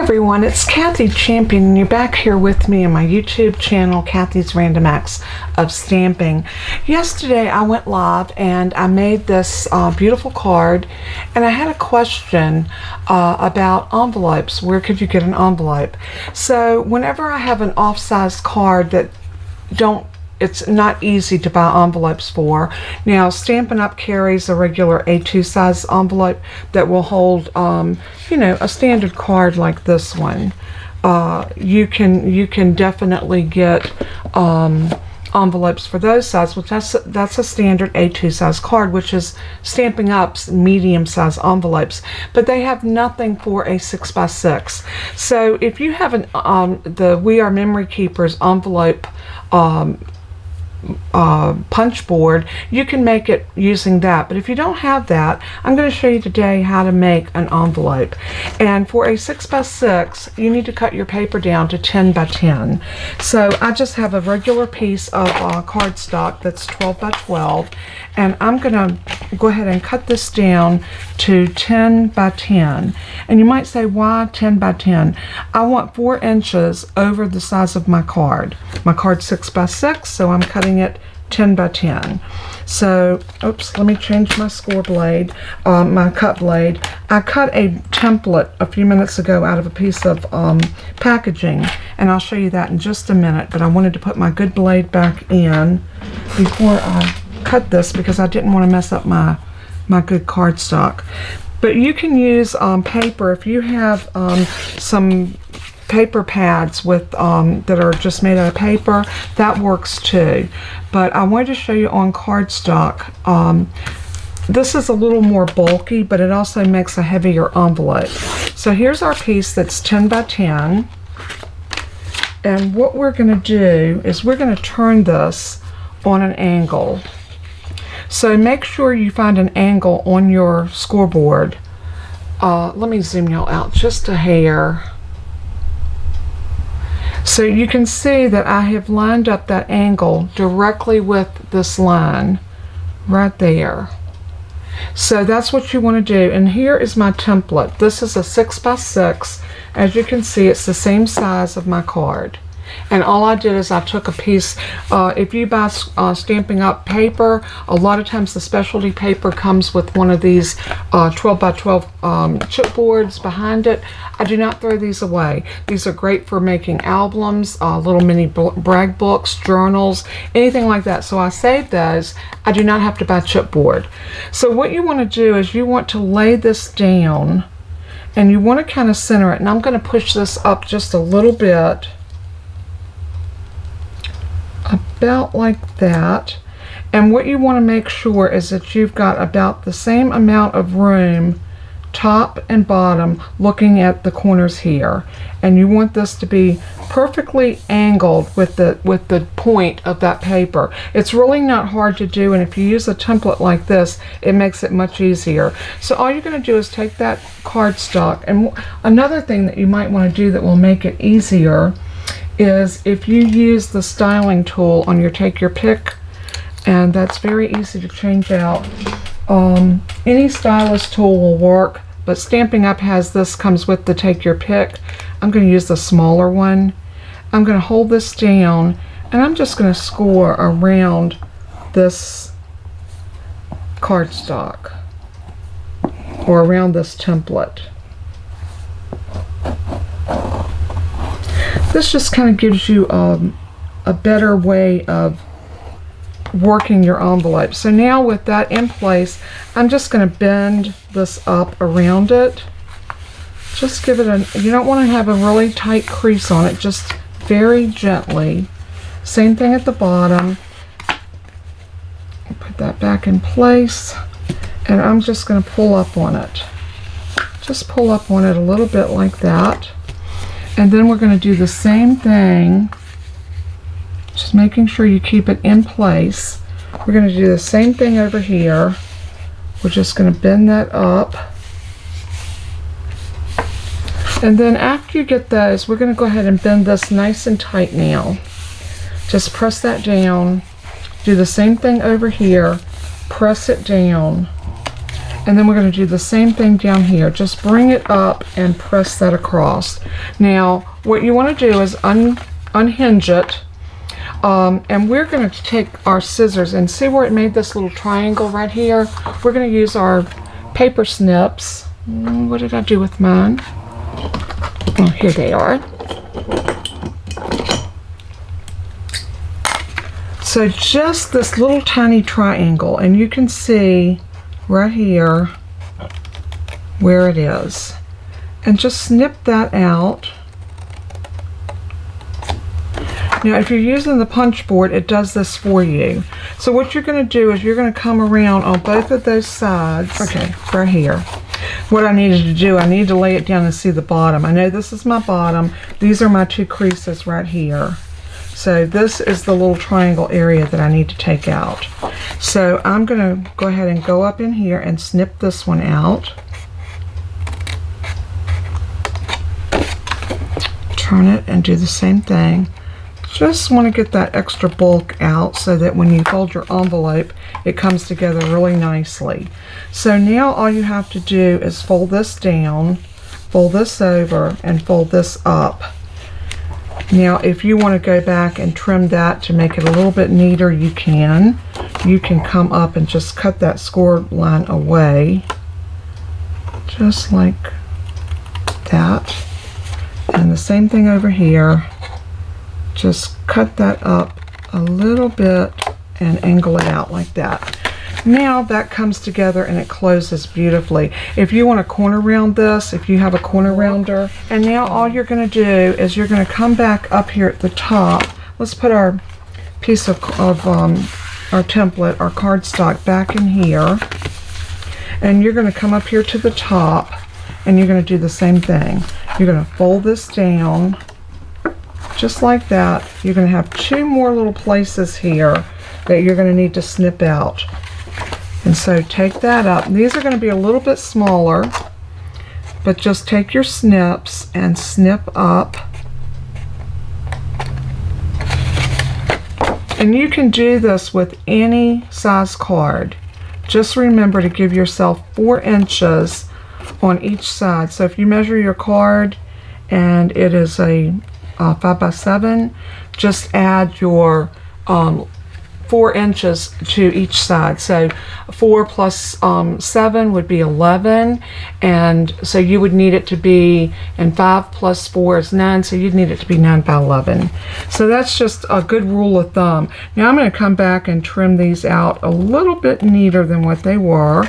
Everyone, it's Kathy Champion, and you're back here with me on my YouTube channel, Kathy's Random Acts of Stamping. Yesterday I went live and I made this beautiful card, and I had a question about envelopes. Where could you get an envelope? So whenever I have an off-size card that it's not easy to buy envelopes for. Now, Stampin' Up! Carries a regular A2 size envelope that will hold, you know, a standard card like this one. You can definitely get envelopes for those size, which that's a standard A2 size card, which is Stampin' Up's medium size envelopes, but they have nothing for a 6x6. So if you have the We Are Memory Keepers envelope punch board, you can make it using that. But if you don't have that, I'm going to show you today how to make an envelope. And for a 6x6, you need to cut your paper down to 10 by 10. So I just have a regular piece of cardstock that's 12 by 12, and I'm going to go ahead and cut this down to 10 by 10. And you might say, why 10 by 10? I want 4 inches over the size of my card. My card's 6 by 6, so I'm cutting it 10 by 10. So, oops, let me change my score blade, my cut blade. I cut a template a few minutes ago out of a piece of packaging, and I'll show you that in just a minute, but I wanted to put my good blade back in before I cut this because I didn't want to mess up my good cardstock. But you can use paper if you have some paper pads with that are just made out of paper. That works too. But I wanted to show you on cardstock. This is a little more bulky, but it also makes a heavier envelope. So here's our piece that's 10 by 10. And what we're going to do is we're going to turn this on an angle. So make sure you find an angle on your scoreboard. Let me zoom y'all out just a hair. So you can see that I have lined up that angle directly with this line right there. So that's what you want to do. And here is my template. This is a 6 by 6. As you can see, it's the same size of my card. And all I did is I took a piece, if you buy Stampin' Up! Paper, a lot of times the specialty paper comes with one of these 12 by 12 chipboards behind it. I do not throw these away. These are great for making albums, little mini brag books, journals, anything like that. So I save those. I do not have to buy chipboard. So what you want to do is you want to lay this down, and you want to kind of center it. And I'm going to push this up just a little bit, about like that. And what you want to make sure is that you've got about the same amount of room, top and bottom, looking at the corners here. And you want this to be perfectly angled with the point of that paper. It's really not hard to do, and if you use a template like this, it makes it much easier. So all you're going to do is take that cardstock, and another thing that you might want to do that will make it easier is if you use the styling tool on your Take Your Pick, and that's very easy to change out. Any stylus tool will work, but Stampin' Up! Has this, comes with the Take Your Pick. I'm going to use the smaller one. I'm going to hold this down, and I'm just going to score around this cardstock or around this template. This just kind of gives you a better way of working your envelope. So now with that in place, I'm just going to bend this up around it. Just give it you don't want to have a really tight crease on it, just very gently. Same thing at the bottom. Put that back in place, and I'm just going to pull up on it. Just pull up on it a little bit like that. And then we're going to do the same thing, just making sure you keep it in place. We're going to do the same thing over here. We're just going to bend that up. And then after you get those, we're going to go ahead and bend this nice and tight now. Just press that down. Do the same thing over here. Press it down. And then we're going to do the same thing down here. Just bring it up and press that across. Now, what you want to do is unhinge it. And we're going to take our scissors and see where it made this little triangle right here. We're going to use our paper snips. What did I do with mine? Oh, here they are. So just this little tiny triangle, and you can see right here where it is. And just snip that out. Now, if you're using the punch board, it does this for you. So what you're going to do is you're going to come around on both of those sides. Okay, right here. What I needed to do, I need to lay it down and see the bottom. I know this is my bottom. These are my two creases right here. So this is the little triangle area that I need to take out. So I'm going to go ahead and go up in here and snip this one out. Turn it and do the same thing. Just want to get that extra bulk out so that when you fold your envelope, it comes together really nicely. So now all you have to do is fold this down, fold this over, and fold this up. Now, if you want to go back and trim that to make it a little bit neater, you can. You can come up and just cut that score line away, just like that. And the same thing over here. Just cut that up a little bit and angle it out like that. Now that comes together and it closes beautifully. If you want to corner round this, if you have a corner rounder, and now all you're going to do is you're going to come back up here at the top. Let's put our piece of our template, our cardstock, back in here, and you're going to come up here to the top, and you're going to do the same thing. You're going to fold this down just like that. You're going to have two more little places here that you're going to need to snip out. And so take that up. These are going to be a little bit smaller, but just take your snips and snip up. And you can do this with any size card. Just remember to give yourself 4 inches on each side. So if you measure your card and it is a 5x7, just add your 4 inches to each side. So 4 plus 7 would be 11, and so you would need it to be, and 5 plus 4 is 9, so you'd need it to be 9 by 11. So that's just a good rule of thumb. Now I'm going to come back and trim these out a little bit neater than what they were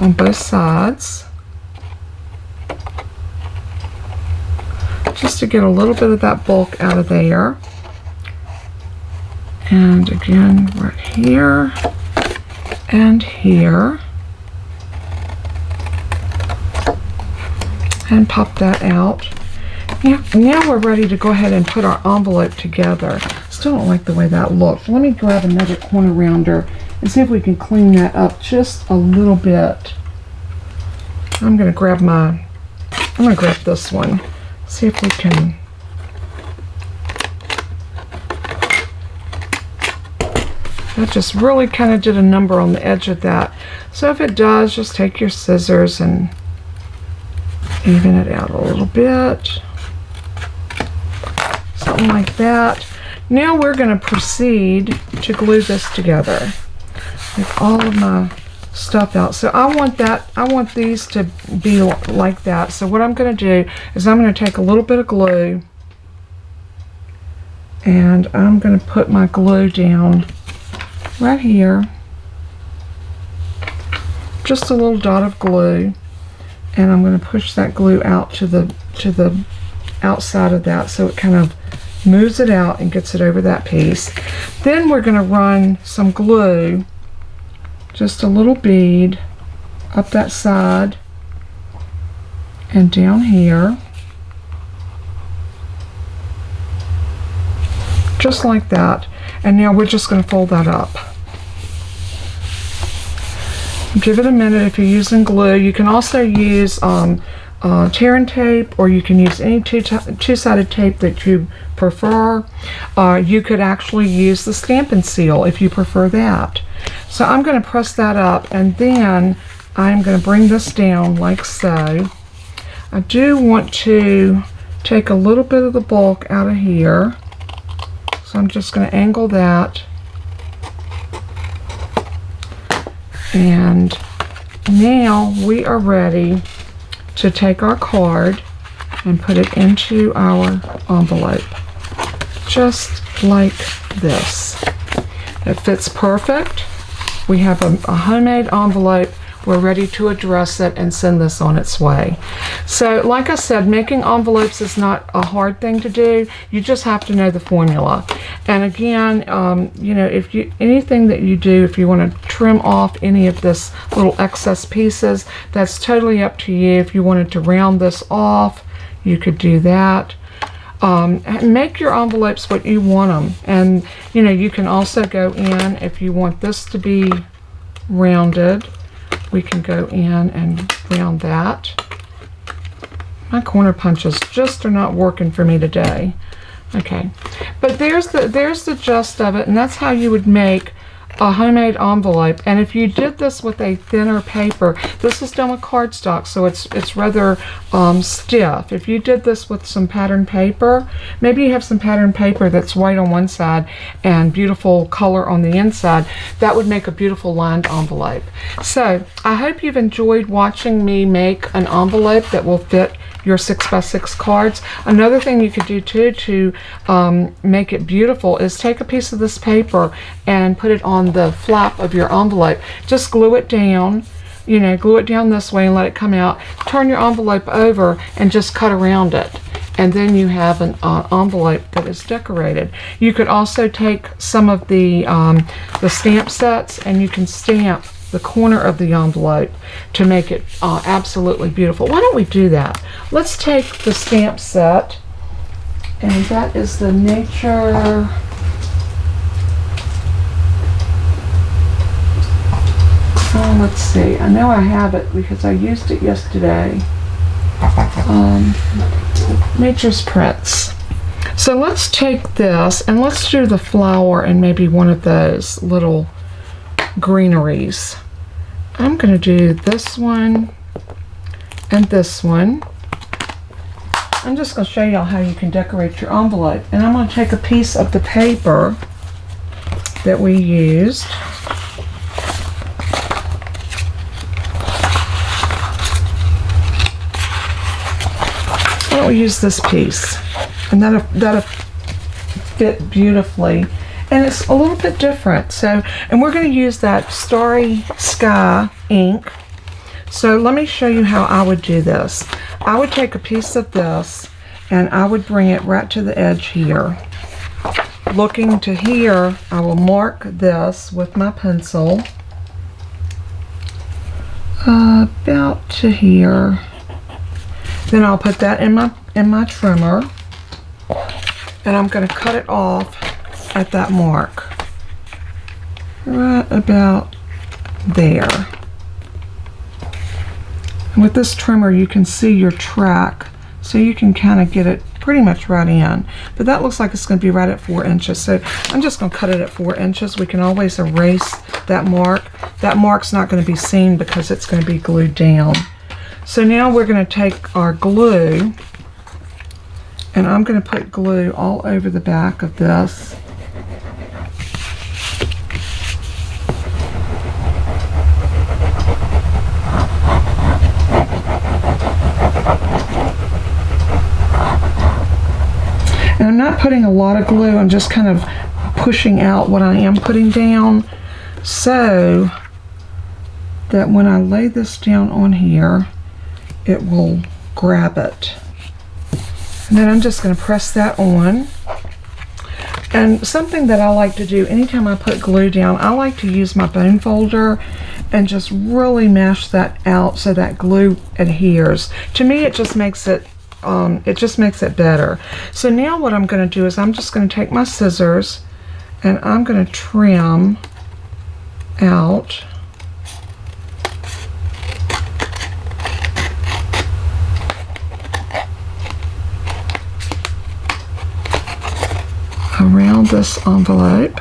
on both sides, just to get a little bit of that bulk out of there. And again, right here and here, and pop that out. Now we're ready to go ahead and put our envelope together. Still don't like the way that looked. Let me grab another corner rounder and see if we can clean that up just a little bit. I'm going to grab this one. See if we can. That just really kind of did a number on the edge of that. So if it does, just take your scissors and even it out a little bit. Something like that. Now we're going to proceed to glue this together. Get all of my stuff out. So I want these to be like that. So what I'm going to do is I'm going to take a little bit of glue and I'm going to put my glue down right here, just a little dot of glue, and I'm going to push that glue out to the outside of that so it kind of moves it out and gets it over that piece. Then we're going to run some glue, just a little bead, up that side and down here, just like that. And now we're just going to fold that up. Give it a minute if you're using glue. You can also use tear and tape, or you can use any two-sided tape that you prefer. You could actually use the Stamp and Seal if you prefer that. So I'm going to press that up, and then I'm going to bring this down like so. I do want to take a little bit of the bulk out of here. So I'm just going to angle that. And now we are ready to take our card and put it into our envelope. Just like this. It fits perfect. We have a homemade envelope. We're ready to address it and send this on its way. So like I said, making envelopes is not a hard thing to do. You just have to know the formula. And again, you know, if you anything that you do, if you want to trim off any of this little excess pieces, that's totally up to you. If you wanted to round this off, you could do that. Make your envelopes what you want them. And you know, you can also go in, if you want this to be rounded, we can go in and round that. My corner punches just are not working for me today. Okay, but there's the gist of it, and that's how you would make a homemade envelope. And if you did this with a thinner paper, this is done with cardstock, so it's rather stiff. If you did this with some pattern paper, maybe you have some pattern paper that's white on one side and beautiful color on the inside, that would make a beautiful lined envelope. So I hope you've enjoyed watching me make an envelope that will fit your 6x6 cards. Another thing you could do too to make it beautiful is take a piece of this paper and put it on the flap of your envelope. Just glue it down, you know, glue it down this way and let it come out. Turn your envelope over and just cut around it. And then you have an envelope that is decorated. You could also take some of the stamp sets, and you can stamp the corner of the envelope to make it absolutely beautiful. Why don't we do that? Let's take the stamp set, and that is the Nature let's see, I know I have it because I used it yesterday. Nature's Prints. So let's take this and let's do the flower and maybe one of those little greeneries. I'm going to do this one and this one. I'm just going to show y'all how you can decorate your envelope. And I'm going to take a piece of the paper that we used. Why don't we use this piece? And that'll fit beautifully. And it's a little bit different. So, and we're going to use that Starry Sky ink. So let me show you how I would do this. I would take a piece of this and I would bring it right to the edge here. Looking to here, I will mark this with my pencil. About to here. Then I'll put that in my trimmer. And I'm going to cut it off at that mark. Right about there. And with this trimmer you can see your track, so you can kind of get it pretty much right in. But that looks like it's going to be right at 4 inches. So I'm just going to cut it at 4 inches. We can always erase that mark. That mark's not going to be seen because it's going to be glued down. So now we're going to take our glue, and I'm going to put glue all over the back of this. And I'm not putting a lot of glue, I'm just kind of pushing out what I am putting down so that when I lay this down on here, it will grab it. And then I'm just going to press that on. And something that I like to do anytime I put glue down, I like to use my bone folder and just really mash that out so that glue adheres. To me, it just makes it better. So now what I'm going to do is I'm just going to take my scissors and I'm going to trim out around this envelope.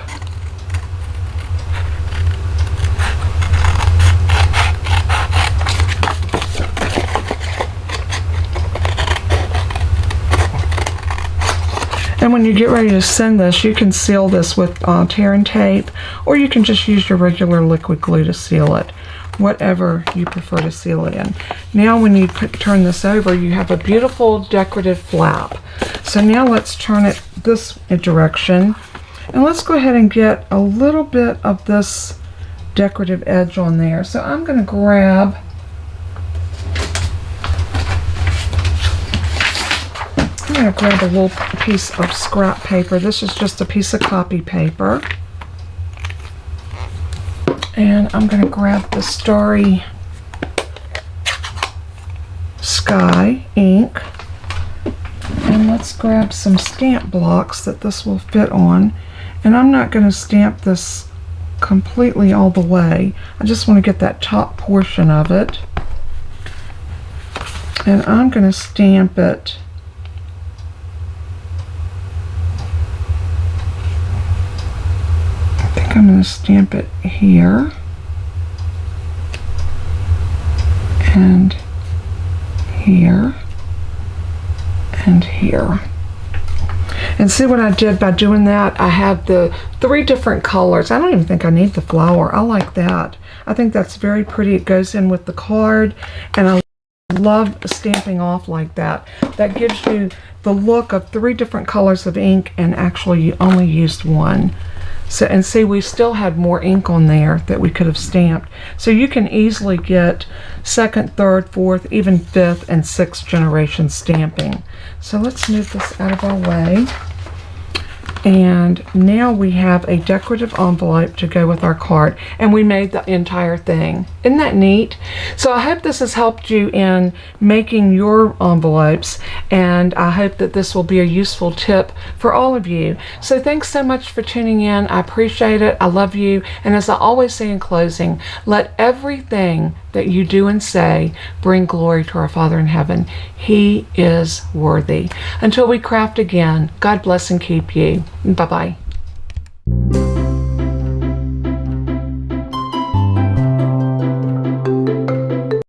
And when you get ready to send this, you can seal this with tear and tape, or you can just use your regular liquid glue to seal it, whatever you prefer to seal it in. Now when you turn this over, you have a beautiful decorative flap. So now let's turn it this direction, and let's go ahead and get a little bit of this decorative edge on there. So I'm going to grab a little piece of scrap paper. This is just a piece of copy paper. And I'm going to grab the Starry Sky ink. And let's grab some stamp blocks that this will fit on. And I'm not going to stamp this completely all the way. I just want to get that top portion of it. And I'm going to stamp it I'm going to stamp it here and here and here. And see what I did by doing that? I have the 3 different colors. I don't even think I need the flower. I like that. I think that's very pretty. It goes in with the card, and I love stamping off like that. That gives you the look of 3 different colors of ink, and actually you only used 1. So, and see, we still had more ink on there that we could have stamped. So you can easily get 2nd, 3rd, 4th, even 5th and 6th generation stamping. So let's move this out of our way. And now we have a decorative envelope to go with our card, and we made the entire thing. Isn't that neat? So I hope this has helped you in making your envelopes, and I hope that this will be a useful tip for all of you. So thanks so much for tuning in. I appreciate it. I love you. And as I always say in closing, let everything that you do and say bring glory to our Father in heaven. He is worthy. Until we craft again, God bless and keep you. Bye-bye.